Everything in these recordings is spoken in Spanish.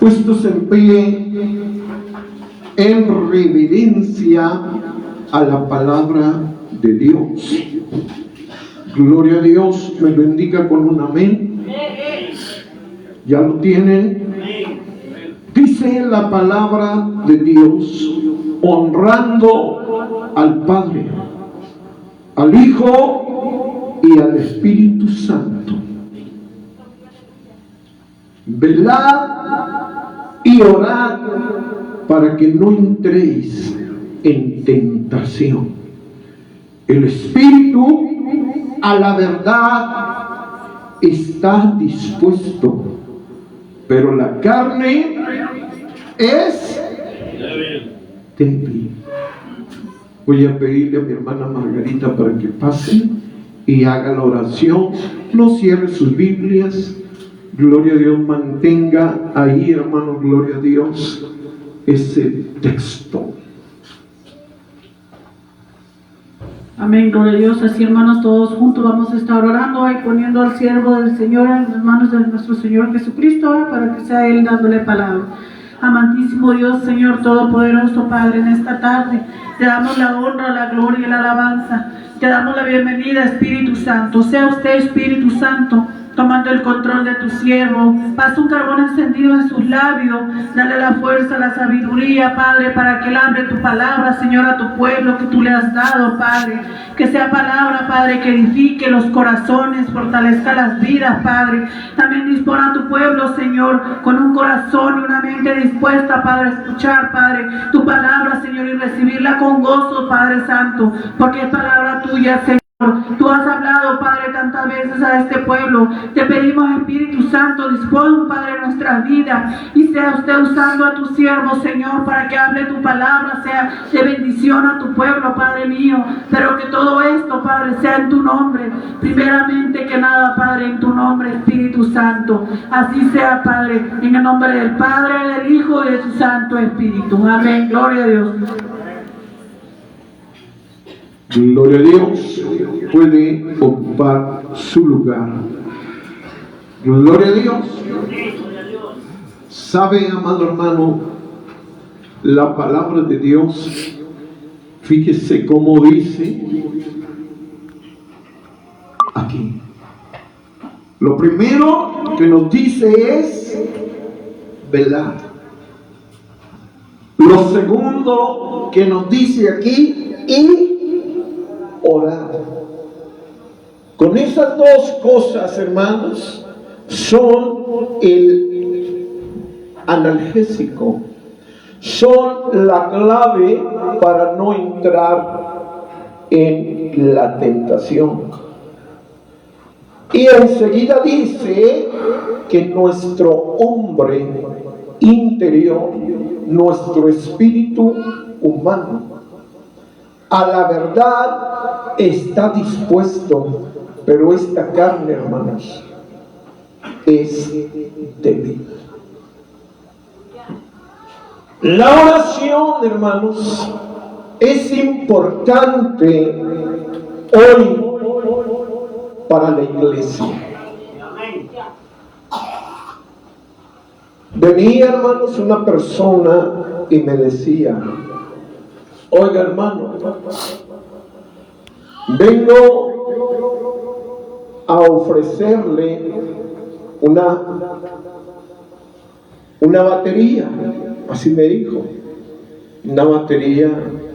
puestos en pie en reverencia a la palabra de Dios. Gloria a Dios, me bendiga con un amén. ¿Ya lo tienen? Dice la palabra de Dios, honrando al Padre, al Hijo y al Espíritu Santo. Velad y orad para que no entréis en tentación. El Espíritu a la verdad está dispuesto, pero la carne es débil. Voy a pedirle a mi hermana Margarita para que pase y haga la oración. No cierre sus Biblias. Gloria a Dios, mantenga ahí, hermano, gloria a Dios, ese texto. Amén, gloria a Dios. Así, hermanos, todos juntos vamos a estar orando y poniendo al siervo del Señor en las manos de nuestro Señor Jesucristo, para que sea Él dándole palabra. Amantísimo Dios, Señor Todopoderoso, Padre, en esta tarde te damos la honra, la gloria y la alabanza. Te damos la bienvenida, Espíritu Santo. Sea usted, Espíritu Santo, tomando el control de tu siervo. Pasa un carbón encendido en sus labios. Dale la fuerza, la sabiduría, Padre, para que él hable tu palabra, Señor, a tu pueblo que tú le has dado, Padre. Que sea palabra, Padre, que edifique los corazones, fortalezca las vidas, Padre. También dispone a tu pueblo, Señor, con un corazón y una mente dispuesta, Padre, a escuchar, Padre, tu palabra, Señor, y recibirla con gozo, Padre Santo, porque es palabra tuya, Señor. Tú has hablado, Padre, tantas veces a este pueblo. Te pedimos, Espíritu Santo, dispón, Padre, nuestras vidas, y sea usted usando a tu siervo, Señor, para que hable tu palabra, sea de bendición a tu pueblo, Padre mío. Pero que todo esto, Padre, sea en tu nombre. Primeramente que nada, Padre, en tu nombre, Espíritu Santo. Así sea, Padre, en el nombre del Padre, del Hijo y de su Santo Espíritu. Amén. Gloria a Dios. Gloria a Dios. Puede ocupar su lugar. Gloria a Dios. ¿Sabe, amado hermano, la palabra de Dios? Fíjese cómo dice aquí. Lo primero que nos dice es velar. Lo segundo que nos dice aquí, y orar. Con esas dos cosas, hermanos, son el analgésico, son la clave para no entrar en la tentación. Y enseguida dice que nuestro hombre interior, nuestro espíritu humano, a la verdad está dispuesto, pero esta carne, hermanos, es débil. La oración, hermanos, es importante hoy para la iglesia. Venía, hermanos, una persona y me decía: oiga, hermano, vengo a ofrecerle una batería, así me dijo, una batería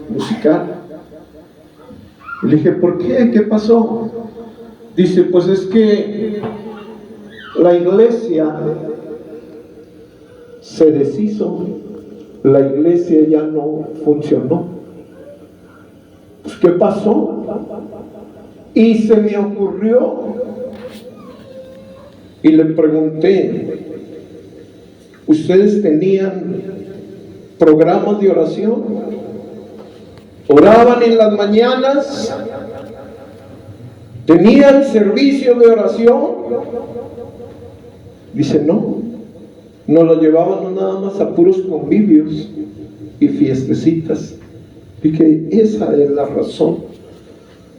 musical. Le dije: ¿por qué? ¿Qué pasó? Dice: pues es que la iglesia se deshizo, la iglesia ya no funcionó. Pues, ¿qué pasó? Y se me ocurrió, y le pregunté: ¿ustedes tenían programas de oración? ¿Oraban en las mañanas? ¿Tenían servicio de oración? Dice: no, nos lo llevaban nada más a puros convivios y fiestecitas. Dije: esa es la razón.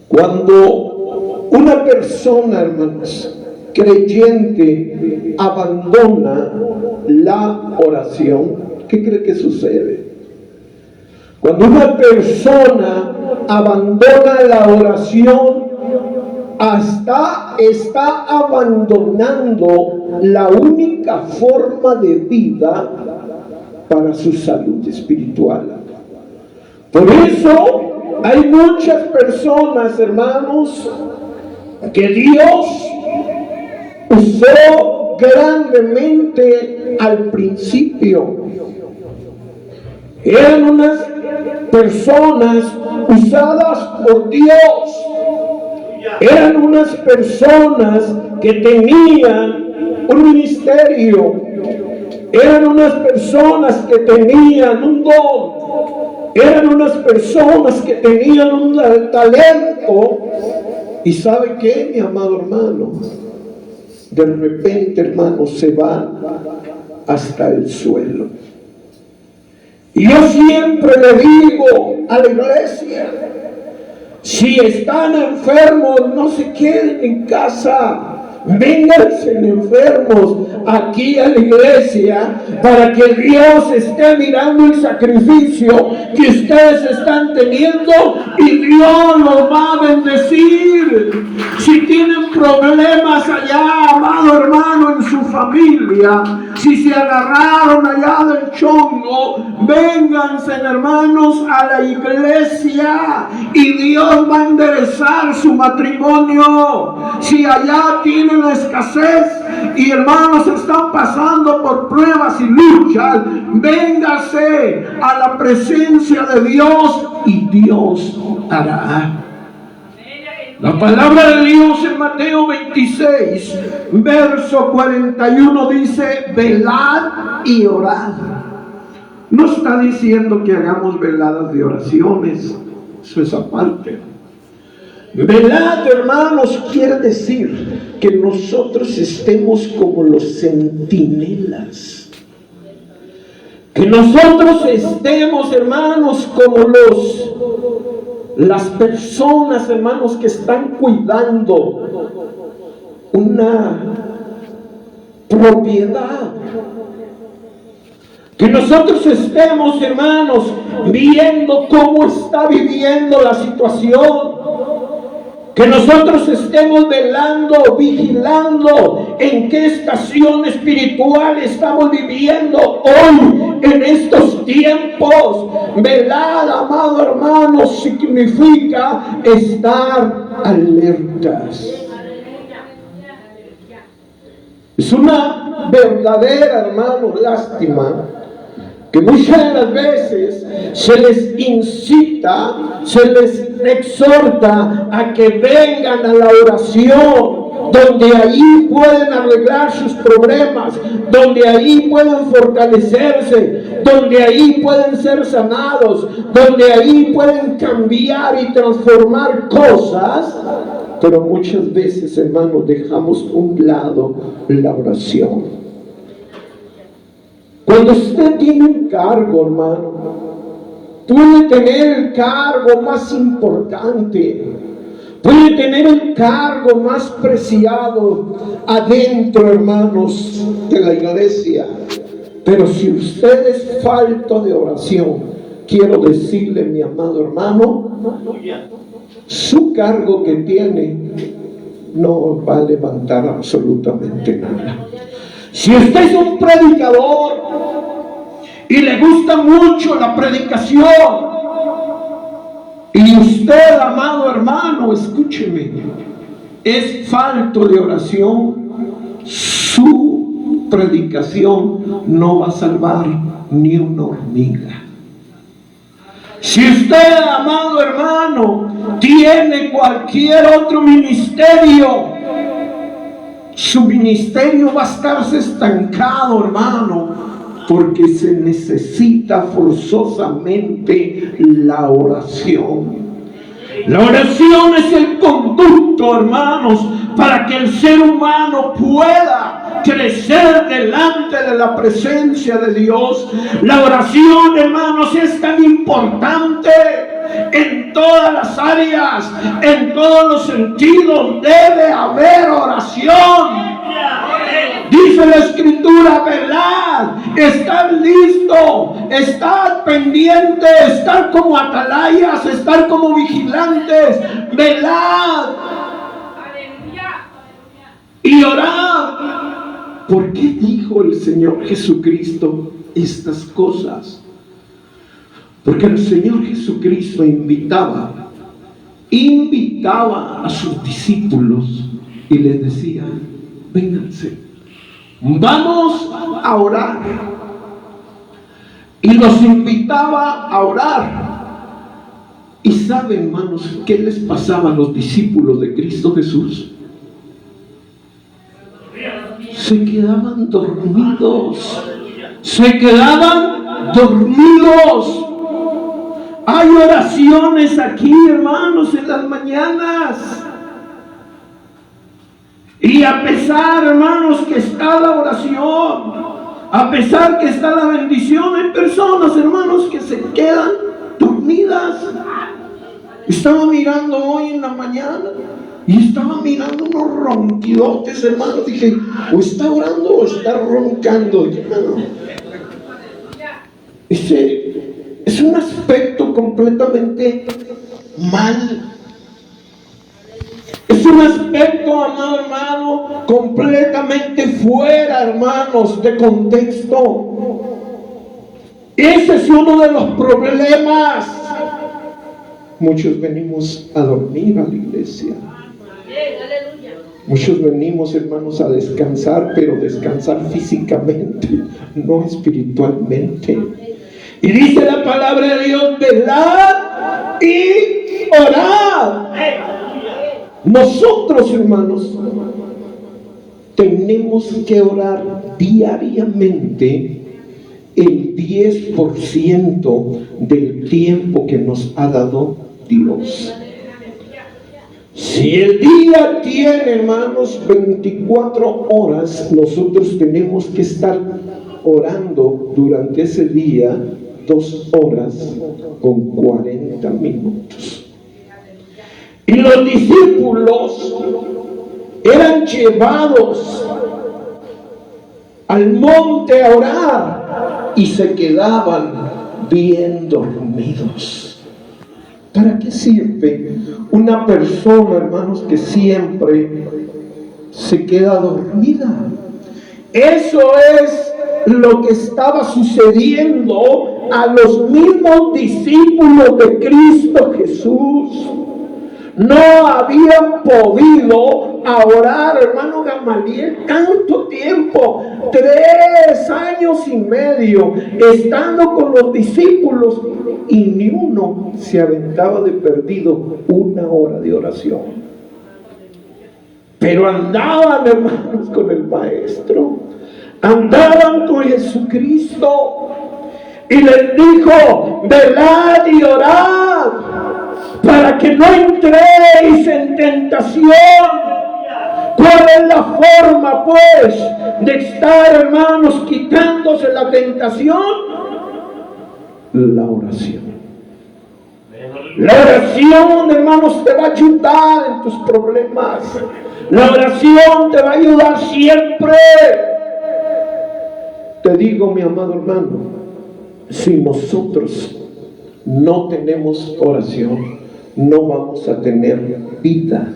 Cuando una persona, hermanos, creyente abandona la oración, ¿qué cree que sucede? Cuando una persona abandona la oración, hasta está abandonando la única forma de vida para su salud espiritual. Por eso hay muchas personas, hermanos, que Dios usó grandemente al principio. Eran unas personas usadas por Dios. Eran unas personas que tenían un ministerio. Eran unas personas que tenían un don. Eran unas personas que tenían un talento. ¿Y sabe qué, mi amado hermano? De repente, hermano, se va hasta el suelo. Y yo siempre le digo a la iglesia, si están enfermos, no se queden en casa. Vénganse enfermos aquí a la iglesia para que Dios esté mirando el sacrificio que ustedes están teniendo y Dios los va a bendecir. Si tienen problemas allá, amado hermano, en su familia, si se agarraron allá del chongo, vénganse, hermanos, a la iglesia y Dios va a enderezar su matrimonio. Si allá tienen la escasez y hermanos están pasando por pruebas y luchas, véngase a la presencia de Dios y Dios hará. La palabra de Dios en Mateo 26, verso 41 dice, velad y orad. No está diciendo que hagamos veladas de oraciones, eso es aparte. Velad, hermanos, quiere decir que nosotros estemos como los centinelas. Que nosotros estemos, hermanos, como las personas, hermanos, que están cuidando una propiedad. Que nosotros estemos, hermanos, viendo cómo está viviendo la situación. Que nosotros estemos velando, vigilando en qué estación espiritual estamos viviendo hoy, en estos tiempos. Velar, amado hermano, significa estar alertas. Es una verdadera, hermano, lástima que muchas de las veces se les incita, se les exhorta a que vengan a la oración, donde ahí pueden arreglar sus problemas, donde ahí pueden fortalecerse, donde ahí pueden ser sanados, donde ahí pueden cambiar y transformar cosas. Pero muchas veces, hermanos, dejamos a un lado la oración. Cuando usted tiene un cargo, hermano, puede tener el cargo más importante, puede tener el cargo más preciado adentro, hermanos, de la iglesia. Pero si usted es falto de oración, quiero decirle, mi amado hermano, su cargo que tiene no va a levantar absolutamente nada. Si usted es un predicador y le gusta mucho la predicación, y usted, amado hermano, escúcheme, es falto de oración, su predicación no va a salvar ni una hormiga. Si usted, amado hermano, tiene cualquier otro ministerio, su ministerio va a estarse estancado, hermano, porque se necesita forzosamente la oración. La oración es el conducto, hermanos, para que el ser humano pueda crecer delante de la presencia de Dios. La oración, hermanos, es tan importante en todas las áreas, en todos los sentidos debe haber oración. Dice la Escritura, velad, estar listo, estar pendiente, estar como atalayas, estar como vigilantes, velad y orad. ¿Por qué dijo el Señor Jesucristo estas cosas? Porque el Señor Jesucristo invitaba a sus discípulos y les decía: vénganse, vamos a orar. Y los invitaba a orar. ¿Y saben, hermanos, qué les pasaba a los discípulos de Cristo Jesús? Se quedaban dormidos. Se quedaban dormidos. Hay oraciones aquí, hermanos, en las mañanas. Y a pesar, hermanos, que está la oración, a pesar que está la bendición, hay personas, hermanos, que se quedan dormidas. Estaba mirando hoy en la mañana y estaba mirando unos ronquidotes, hermanos. Dije, o está orando o está roncando. Es un aspecto completamente mal. Es un aspecto, amado hermano, completamente fuera, hermanos, de contexto. Ese es uno de los problemas. Muchos venimos a dormir a la iglesia. Muchos venimos, hermanos, a descansar, pero descansar físicamente, no espiritualmente. Y dice la palabra de Dios: velad y orad. Nosotros, hermanos, tenemos que orar diariamente el 10% del tiempo que nos ha dado Dios. Si el día tiene, hermanos, 24 horas, nosotros tenemos que estar orando durante ese día 2 horas con 40 minutos. Y los discípulos eran llevados al monte a orar y se quedaban bien dormidos. ¿Para qué sirve una persona, hermanos, que siempre se queda dormida? Eso es lo que estaba sucediendo a los mismos discípulos de Cristo Jesús. No habían podido orar, hermano Gamaliel, tanto tiempo, 3 años y medio, estando con los discípulos, y ni uno se aventaba de perdido 1 hora de oración. Pero andaban, hermanos, con el Maestro, andaban con Jesucristo, y les dijo: velad y orad, para que no entréis en tentación. ¿Cuál es la forma, pues, de estar, hermanos, quitándose la tentación? La oración. La oración, hermanos, te va a ayudar en tus problemas. La oración te va a ayudar siempre. Te digo, mi amado hermano, si nosotros no tenemos oración, no vamos a tener vida.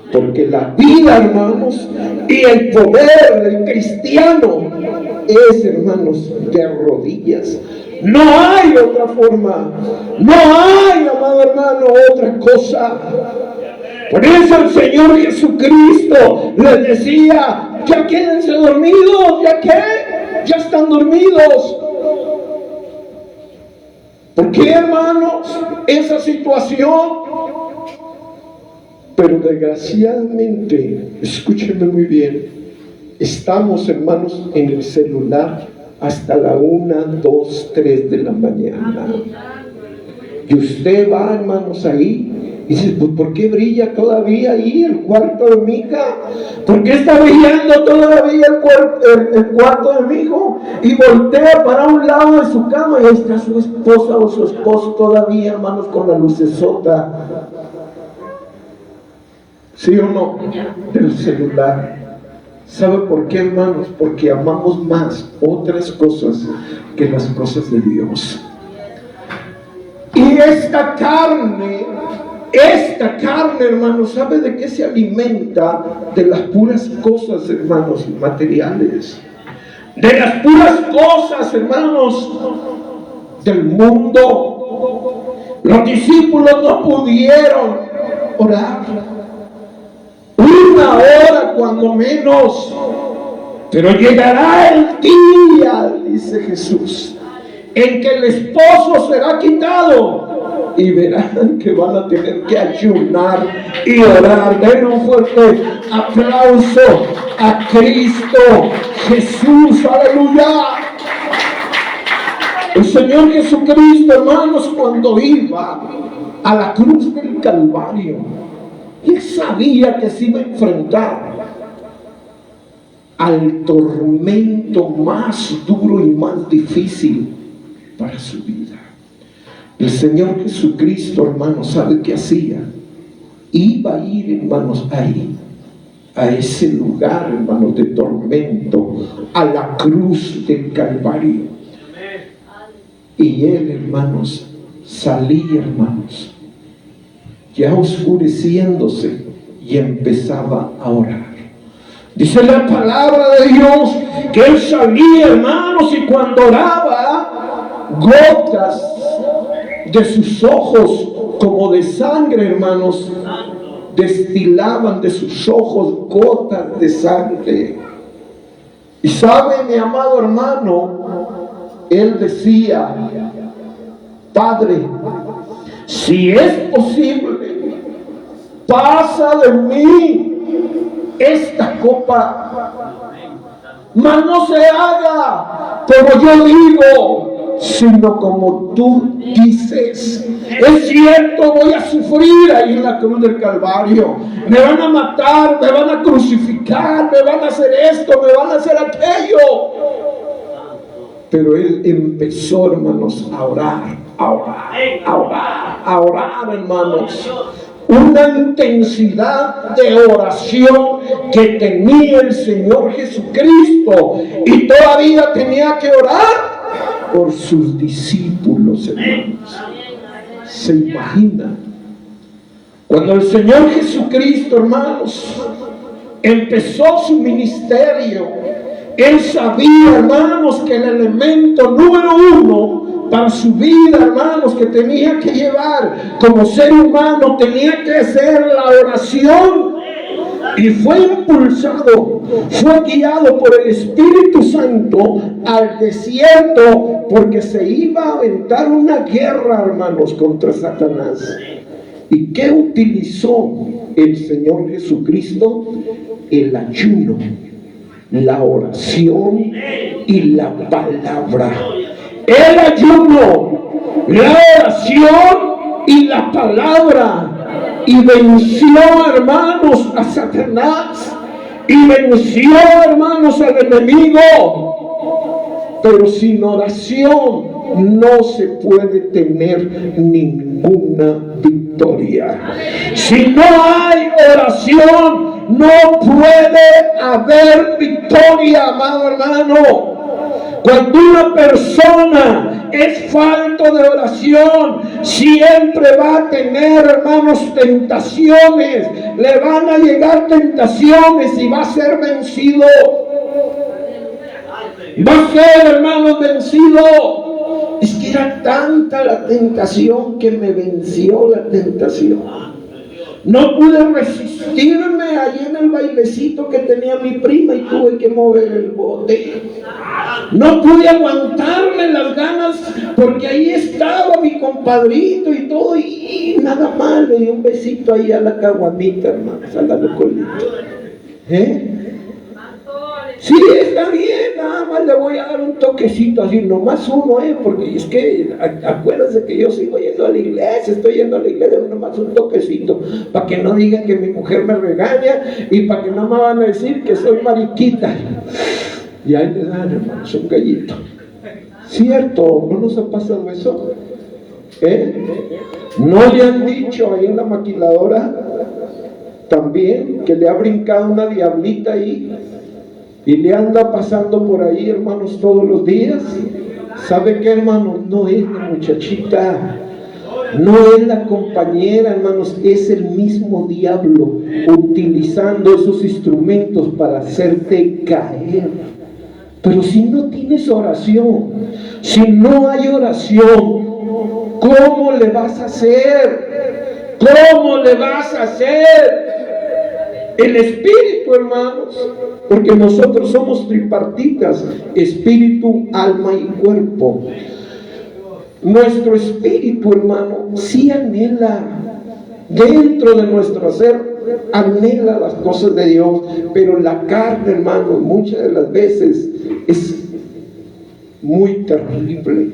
Porque la vida, hermanos, y el poder del cristiano es, hermanos, de rodillas. No hay otra forma. No hay, amado hermano, otra cosa. Por eso el Señor Jesucristo les decía: ya quédense dormidos. ¿Ya qué? Ya están dormidos. ¿Por qué, hermanos, esa situación? Pero desgraciadamente, escúchenme muy bien, estamos, hermanos, en el celular hasta la 1, 2, 3 de la mañana. Y usted va, hermanos, ahí Y dices, pues ¿por qué brilla todavía ahí el cuarto de mi hija? ¿Por qué está brillando todavía el cuarto de mi hijo? Y voltea para un lado de su cama y ahí está su esposa o su esposo todavía, hermanos, con la lucesota. ¿Sí o no? Del celular. ¿Sabe por qué, hermanos? Porque amamos más otras cosas que las cosas de Dios. Y esta carne, hermanos, ¿sabe de qué se alimenta? De las puras cosas, hermanos, materiales. De las puras cosas, hermanos, del mundo. Los discípulos no pudieron orar. Una hora cuando menos. Pero llegará el día, dice Jesús, en que el esposo será quitado y verán que van a tener que ayunar y orar. Den un fuerte aplauso a Cristo Jesús, aleluya. El Señor Jesucristo, hermanos, cuando iba a la cruz del Calvario, Él sabía que se iba a enfrentar al tormento más duro y más difícil para su vida. El Señor Jesucristo, hermanos, ¿sabe qué hacía? Iba a ir, hermanos, ahí, a ese lugar, hermanos, de tormento, a la cruz del Calvario. Y Él, hermanos, salía, hermanos, ya oscureciéndose, y empezaba a orar. Dice la palabra de Dios que Él salía, hermanos, y cuando oraba, gotas de sus ojos como de sangre, hermanos, destilaban de sus ojos gotas de sangre. Y sabe, mi amado hermano, Él decía: Padre, si es posible, pasa de mí esta copa, mas no se haga como yo digo, sino como tú dices. Es cierto, voy a sufrir ahí en la cruz del Calvario, me van a matar, me van a crucificar, me van a hacer esto, me van a hacer aquello. Pero Él empezó, hermanos, a orar, hermanos. Una intensidad de oración que tenía el Señor Jesucristo, y todavía tenía que orar por sus discípulos, hermanos. ¿Se imagina? Cuando el Señor Jesucristo, hermanos, empezó su ministerio, Él sabía, hermanos, que el elemento número uno para su vida, hermanos, que tenía que llevar como ser humano, tenía que ser la oración. Y fue impulsado, fue guiado por el Espíritu Santo al desierto, porque se iba a aventar una guerra, hermanos, contra Satanás. ¿Y qué utilizó el Señor Jesucristo? El ayuno, la oración y la palabra. El ayuno, la oración y la palabra. Y venció, hermanos, a Satanás. Y venció, hermanos, al enemigo. Pero sin oración no se puede tener ninguna victoria. Si no hay oración, no puede haber victoria, amado hermano. Cuando una persona es falto de oración, siempre va a tener, hermanos, tentaciones. Le van a llegar tentaciones y va a ser vencido. Va a ser, hermanos, vencido. Es que era tanta la tentación que me venció la tentación. No pude resistirme allí en el bailecito que tenía mi prima y tuve que mover el bote. No pude aguantarme las ganas porque ahí estaba mi compadrito y todo, y nada más le di un besito ahí a la caguamita, hermanos, a la locolita. Sí, está bien, nada más le voy a dar un toquecito así, nomás uno, porque es que acuérdense que yo sigo yendo a la iglesia, estoy yendo a la iglesia, nomás un toquecito, para que no digan que mi mujer me regaña y para que no me van a decir que soy mariquita. Y ahí le dan, hermanos, un gallito. ¿Cierto? ¿No nos ha pasado eso? ¿No le han dicho ahí en la maquiladora también que le ha brincado una diablita ahí y le anda pasando por ahí, hermanos, todos los días? ¿Sabe qué, hermanos? No es la muchachita, no es la compañera, hermanos, es el mismo diablo utilizando esos instrumentos para hacerte caer. Pero si no tienes oración, si no hay oración, ¿cómo le vas a hacer? ¿Cómo le vas a hacer? El espíritu, hermanos, porque nosotros somos tripartitas, espíritu, alma y cuerpo. Nuestro espíritu, hermano, sí anhela, dentro de nuestro ser, anhela las cosas de Dios, pero la carne, hermano, muchas de las veces es muy terrible.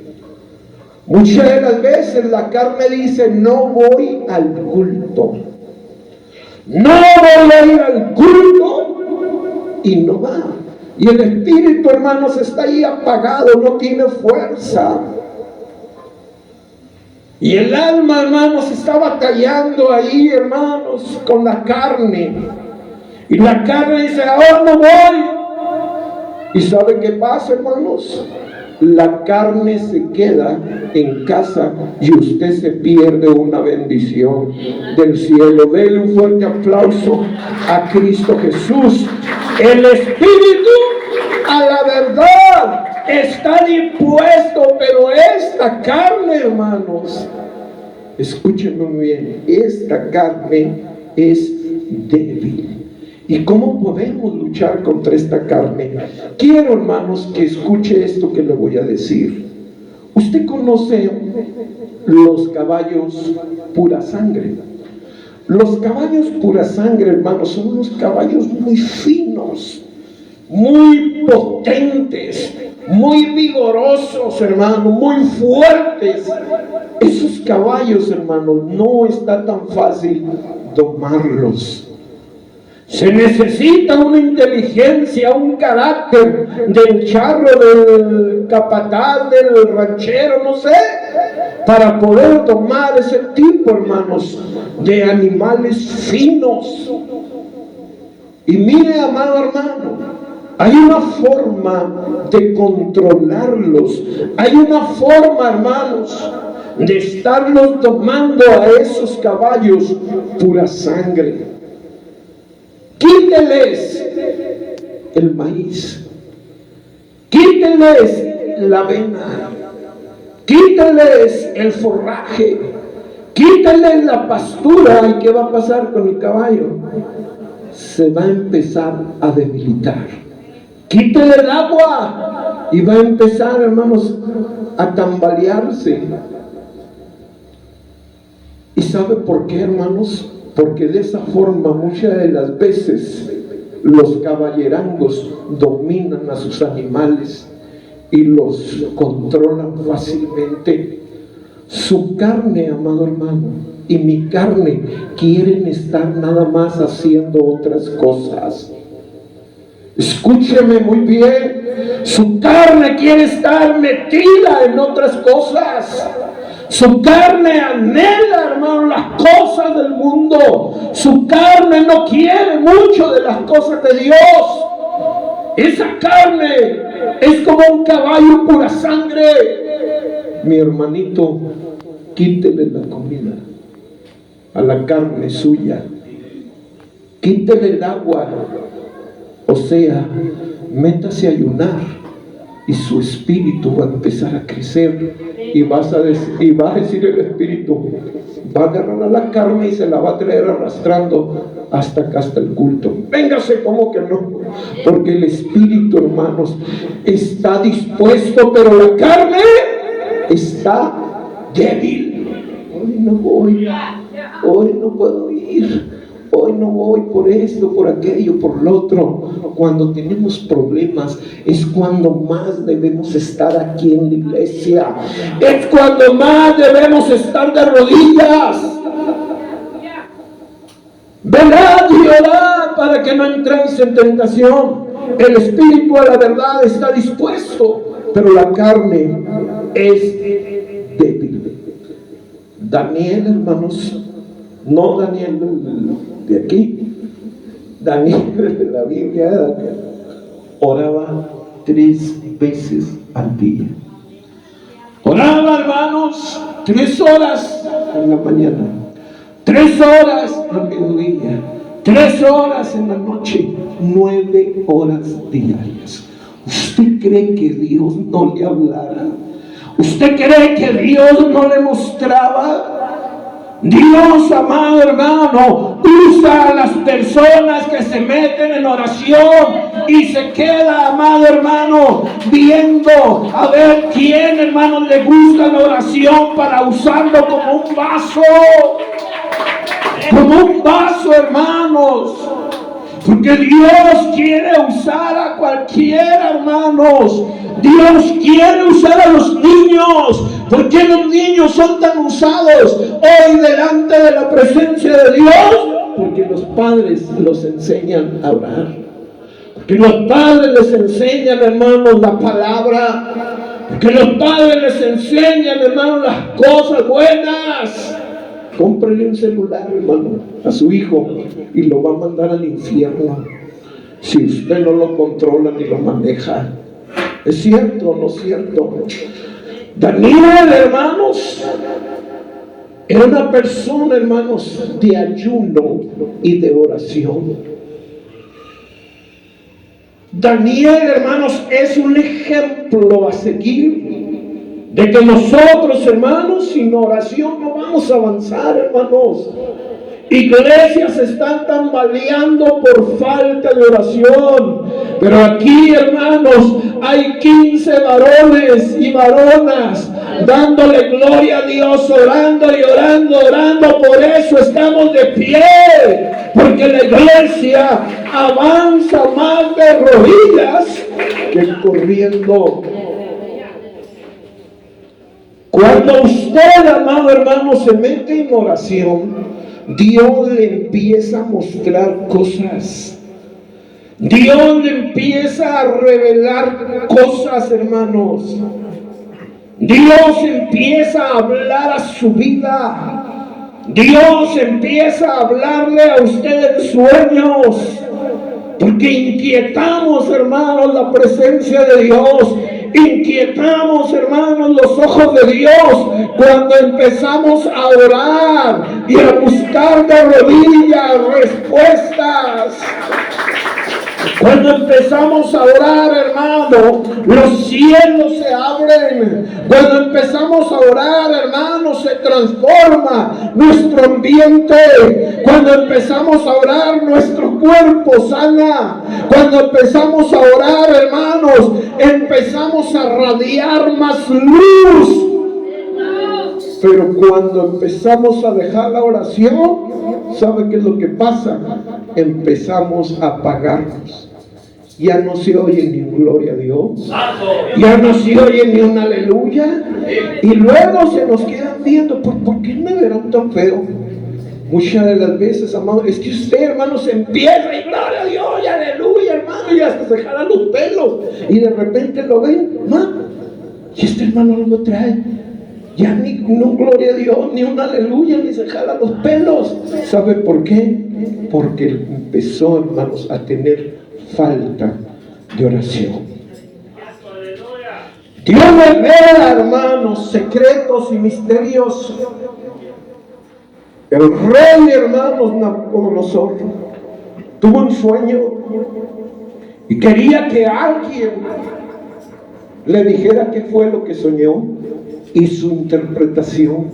Muchas de las veces la carne dice: no voy al culto, no voy a ir al culto, y no va. Y el espíritu, hermanos, está ahí apagado, no tiene fuerza. Y el alma, hermanos, está batallando ahí, hermanos, con la carne. Y la carne dice: ahora no voy. ¿Y sabe qué pasa, hermanos? La carne se queda en casa y usted se pierde una bendición del cielo. Dele un fuerte aplauso a Cristo Jesús. El espíritu, a la verdad, está dispuesto, pero esta carne, hermanos, escúchenme muy bien, esta carne es débil. ¿Y cómo podemos luchar contra esta carne? Quiero, hermanos, que escuche esto que le voy a decir. Usted conoce los caballos pura sangre. Los caballos pura sangre, hermanos, son unos caballos muy finos, muy potentes, muy vigorosos, hermano, muy fuertes. Esos caballos, hermanos, no está tan fácil domarlos. Se necesita una inteligencia, un carácter del charro, del capataz, del ranchero, no sé, para poder domar ese tipo, hermanos, de animales finos. Y mire, amado hermano, hay una forma de controlarlos, hay una forma, hermanos, de estarlos domando a esos caballos pura sangre. Quíteles el maíz, quíteles la avena, quíteles el forraje, quíteles la pastura. ¿Y qué va a pasar con el caballo? Se va a empezar a debilitar. Quítele el agua y va a empezar, hermanos, a tambalearse. ¿Y sabe por qué, hermanos? Porque de esa forma muchas de las veces los caballerangos dominan a sus animales y los controlan fácilmente. Su carne, amado hermano, y mi carne quieren estar nada más haciendo otras cosas. Escúcheme muy bien, su carne quiere estar metida en otras cosas. Su carne anhela, hermano, las cosas del mundo. Su carne no quiere mucho de las cosas de Dios. Esa carne es como un caballo pura sangre. Mi hermanito, quítele la comida a la carne suya. Quítele el agua. O sea, métase a ayunar. Y su espíritu va a empezar a crecer y va a decir el espíritu, va a agarrar a la carne y se la va a traer arrastrando hasta acá, hasta el culto. Véngase, como que no, porque el espíritu, hermanos, está dispuesto, pero la carne está débil. Hoy no voy, hoy no puedo ir, hoy no voy por esto, por aquello, por lo otro. Cuando tenemos problemas es cuando más debemos estar aquí en la iglesia. Es cuando más debemos estar de rodillas. Velad y orad para que no entréis en tentación. El espíritu a la verdad está dispuesto, pero la carne es débil. Daniel, hermanos, no Daniel de aquí, Daniel de la Biblia, oraba 3 veces al día. Oraba, hermanos, 3 horas en la mañana, 3 horas al mediodía, 3 horas en la noche, 9 horas diarias. ¿Usted cree que Dios no le hablara? ¿Usted cree que Dios no le mostraba? Dios, amado hermano, usa a las personas que se meten en oración y se queda, amado hermano, viendo a ver quién, hermano, le gusta la oración para usarlo como un vaso. Como un vaso, hermanos. Porque Dios quiere usar a cualquiera, hermanos. Dios quiere usar a los niños. ¿Por qué los niños son tan usados hoy delante de la presencia de Dios? Porque los padres los enseñan a orar. Porque los padres les enseñan, hermanos, la palabra. Porque los padres les enseñan, hermanos, las cosas buenas. Cómprele un celular, hermano, a su hijo y lo va a mandar al infierno si usted no lo controla ni lo maneja. ¿Es cierto o no es cierto? Daniel, hermanos, era una persona, hermanos, de ayuno y de oración. Daniel, hermanos, es un ejemplo a seguir de que nosotros, hermanos, sin oración no vamos a avanzar, hermanos. Iglesias están tambaleando por falta de oración. Pero aquí, hermanos, hay 15 varones y varonas dándole gloria a Dios, orando y orando, orando. Por eso estamos de pie. Porque la iglesia avanza más de rodillas que corriendo. Cuando usted, amado hermano, se mete en oración, Dios le empieza a mostrar cosas. Dios le empieza a revelar cosas, hermanos. Dios empieza a hablar a su vida. Dios empieza a hablarle a usted en sueños. Porque inquietamos, hermanos, la presencia de Dios. Inquietamos, hermanos, los ojos de Dios cuando empezamos a orar y a buscar de rodillas respuestas. Cuando empezamos a orar, hermano, los cielos se abren. Cuando empezamos a orar, hermano, se transforma nuestro ambiente. Cuando empezamos a orar, nuestro cuerpo sana. Cuando empezamos a orar, hermanos, empezamos a radiar más luz. Pero cuando empezamos a dejar la oración, ¿sabe qué es lo que pasa? Empezamos a apagarnos. Ya no se oye ni un gloria a Dios. Ya no se oye ni un aleluya. Y luego se nos quedan viendo, ¿por qué me verán tan feo? Muchas de las veces, amado, es que usted, hermano, se empieza y gloria a Dios, y aleluya, hermano, y hasta se jalan los pelos. Y de repente lo ven, y este hermano no lo trae. Ya ni un gloria a Dios, ni un aleluya, ni se jalan los pelos. ¿Sabe por qué? Porque empezó, hermanos, a tener falta de oración. Dios revela, hermanos, secretos y misterios. El rey, hermanos, Nabucodonosor tuvo un sueño y quería que alguien le dijera qué fue lo que soñó y su interpretación.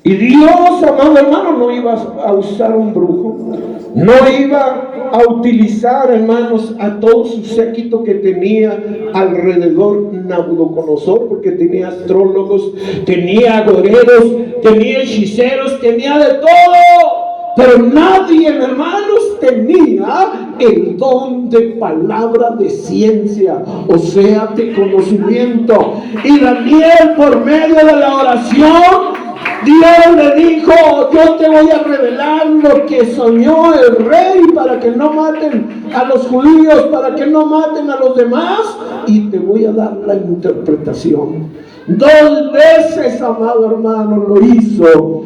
Y Dios, amado hermano, no iba a usar un brujo, no iba a utilizar, hermanos, a todo su séquito que tenía alrededor Nabucodonosor, porque tenía astrólogos, tenía agoreros, tenía hechiceros, tenía de todo. Pero nadie, hermanos, tenía el don de palabra de ciencia, o sea, de conocimiento. Y Daniel, por medio de la oración, Dios le dijo: yo te voy a revelar lo que soñó el rey para que no maten a los judíos, para que no maten a los demás, y te voy a dar la interpretación. 2 veces, amado hermano, lo hizo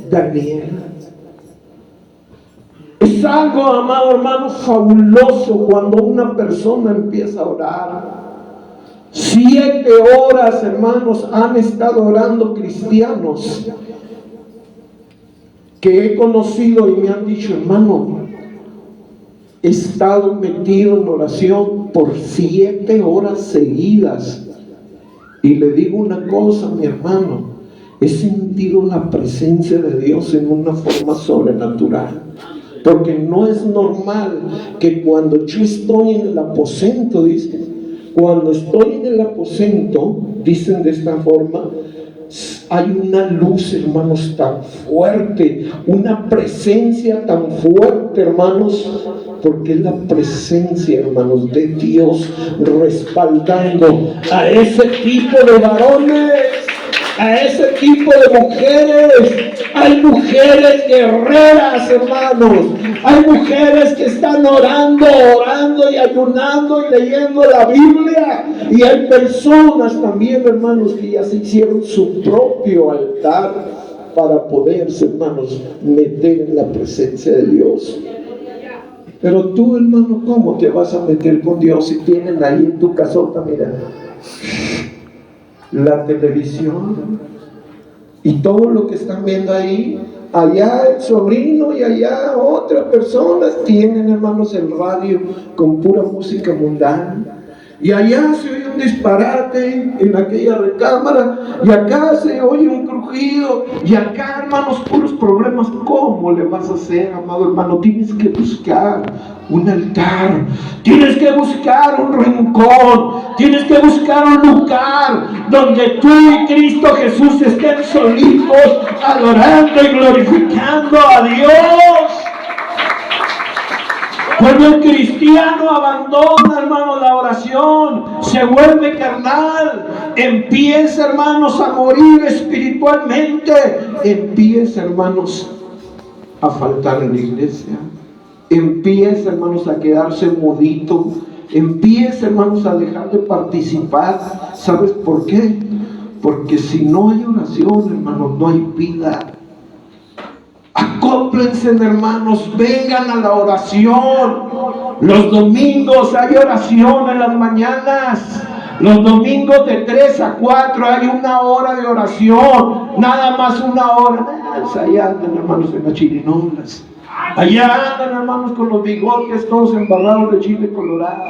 Daniel. Es algo, amado hermano, fabuloso cuando una persona empieza a orar. 7 horas, hermanos, han estado orando cristianos que he conocido y me han dicho: hermano, he estado metido en oración por 7 horas seguidas. Y le digo una cosa, mi hermano, he sentido la presencia de Dios en una forma sobrenatural. Porque no es normal que cuando yo estoy en el aposento, dicen, cuando estoy en el aposento, dicen de esta forma, hay una luz, hermanos, tan fuerte, una presencia tan fuerte, hermanos, porque es la presencia, hermanos, de Dios respaldando a ese tipo de varones, a ese tipo de mujeres. Hay mujeres guerreras, hermanos. Hay mujeres que están orando y ayunando y leyendo la Biblia. Y hay personas también, hermanos, que ya se hicieron su propio altar para poderse, hermanos, meter en la presencia de Dios. Pero tú, hermano, ¿cómo te vas a meter con Dios si tienen ahí en tu casota, mira, la televisión y todo lo que están viendo ahí? Allá el sobrino y allá otra persona tienen, hermanos, el radio con pura música mundana. Y allá se oye un disparate en aquella recámara, y acá se oye un crujido, y acá, hermanos, puros problemas. ¿Cómo le vas a hacer, amado hermano? Tienes que buscar un altar, tienes que buscar un rincón, tienes que buscar un lugar donde tú y Cristo Jesús estén solitos, adorando y glorificando a Dios. Cuando el cristiano abandona, hermanos, la oración, se vuelve carnal, empieza, hermanos, a morir espiritualmente, empieza, hermanos, a faltar en la iglesia, empieza, hermanos, a quedarse mudito, empieza, hermanos, a dejar de participar. ¿Sabes por qué? Porque si no hay oración, hermanos, no hay vida. Acóplense, hermanos, vengan a la oración. Los domingos hay oración en las mañanas. Los domingos de 3 a 4 hay 1 hora de oración. Nada más 1 hora. Allá andan, hermanos, en las chirinolas. Allá andan, hermanos, con los bigotes todos embarrados de chile colorado.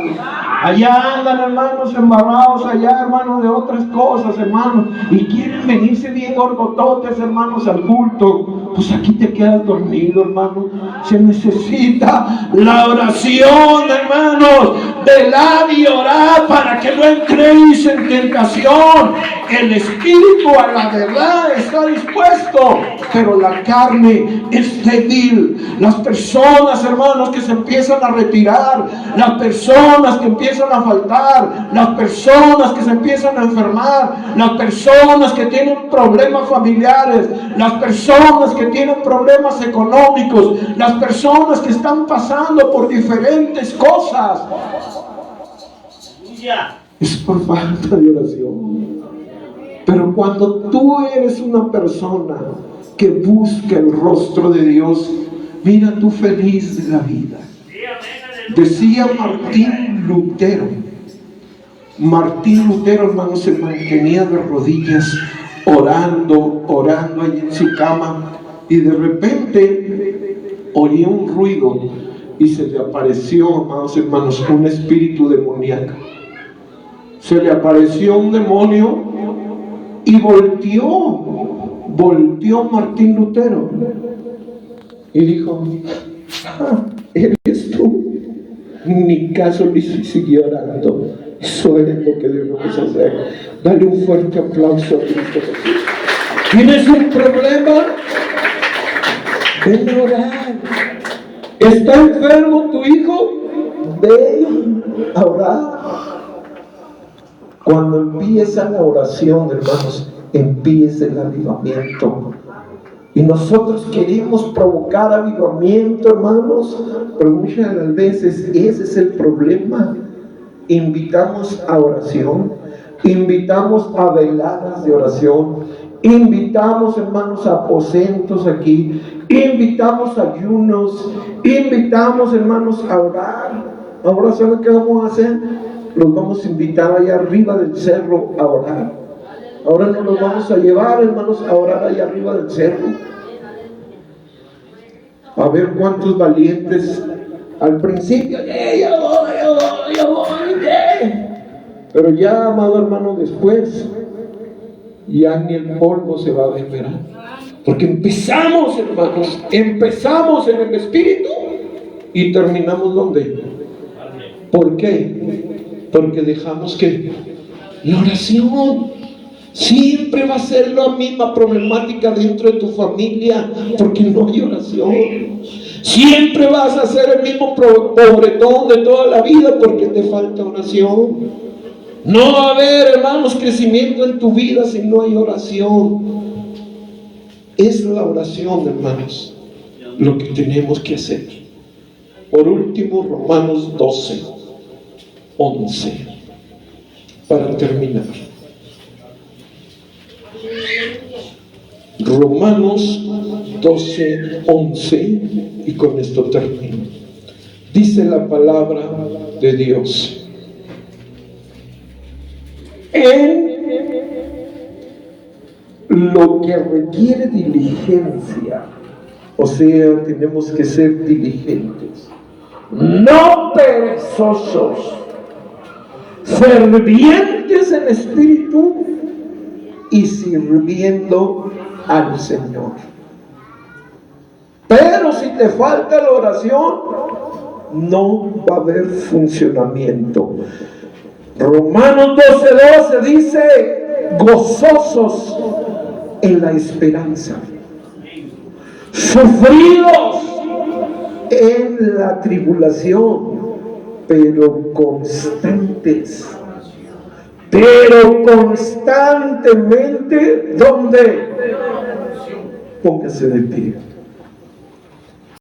Allá andan, hermanos, embarrados allá, hermanos, de otras cosas, hermanos. Y quieren venirse bien gorgototes, hermanos, al culto. Pues aquí te quedas dormido, hermano. Se necesita la oración, hermanos. Velad y orad para que no entréis en tentación. El espíritu a la verdad está dispuesto, pero la carne es débil. Las personas, hermanos, que se empiezan a retirar, las personas que empiezan a faltar, las personas que se empiezan a enfermar, las personas que tienen problemas familiares, las personas que tienen problemas económicos, las personas que están pasando por diferentes cosas, es por falta de oración. Pero cuando tú eres una persona que busca el rostro de Dios, mira tú feliz de la vida. Decía Martín Lutero. Martín Lutero, hermano, se mantenía de rodillas orando ahí en su cama, y de repente oía un ruido y se le apareció, hermanos, un espíritu demoníaco. Se le apareció un demonio y volteó Martín Lutero y dijo: eres tú. Ni caso le siguió orando. Eso es lo que debemos hacer. Dale un fuerte aplauso a Cristo Jesús. ¿Tienes un problema? Ven a orar. ¿Está enfermo tu hijo? Ven a orar. Cuando empieza la oración, hermanos, empieza el avivamiento. Y nosotros queremos provocar avivamiento, hermanos, pero muchas de las veces ese es el problema. Invitamos a oración, invitamos a veladas de oración, invitamos, hermanos, a aposentos aquí, invitamos a ayunos, invitamos, hermanos, a orar. Ahora, ¿saben qué vamos a hacer? Los vamos a invitar allá arriba del cerro a orar. Ahora nos los vamos a llevar, hermanos, a orar allá arriba del cerro. A ver cuántos valientes al principio, yo voy. Pero ya, amado hermano, después, ya ni el polvo se va a ver, ¿verdad? Porque empezamos, hermanos, empezamos en el Espíritu y terminamos ¿dónde? ¿Por qué? Porque dejamos que la oración siempre va a ser la misma problemática dentro de tu familia, porque no hay oración. Siempre vas a ser el mismo pobretón de toda la vida porque te falta oración. No va a haber, hermanos, crecimiento en tu vida si no hay oración. Es la oración, hermanos, lo que tenemos que hacer. Por último, Romanos 12:11, para terminar. Romanos 12:11, y con esto termino. Dice la palabra de Dios: en lo que requiere diligencia, o sea, tenemos que ser diligentes, no perezosos, fervientes en espíritu y sirviendo al Señor. Pero si te falta la oración, no va a haber funcionamiento. Romanos 12:12 dice: gozosos en la esperanza, sufridos en la tribulación, pero constantes. Pero constantemente, ¿dónde? Póngase de pie.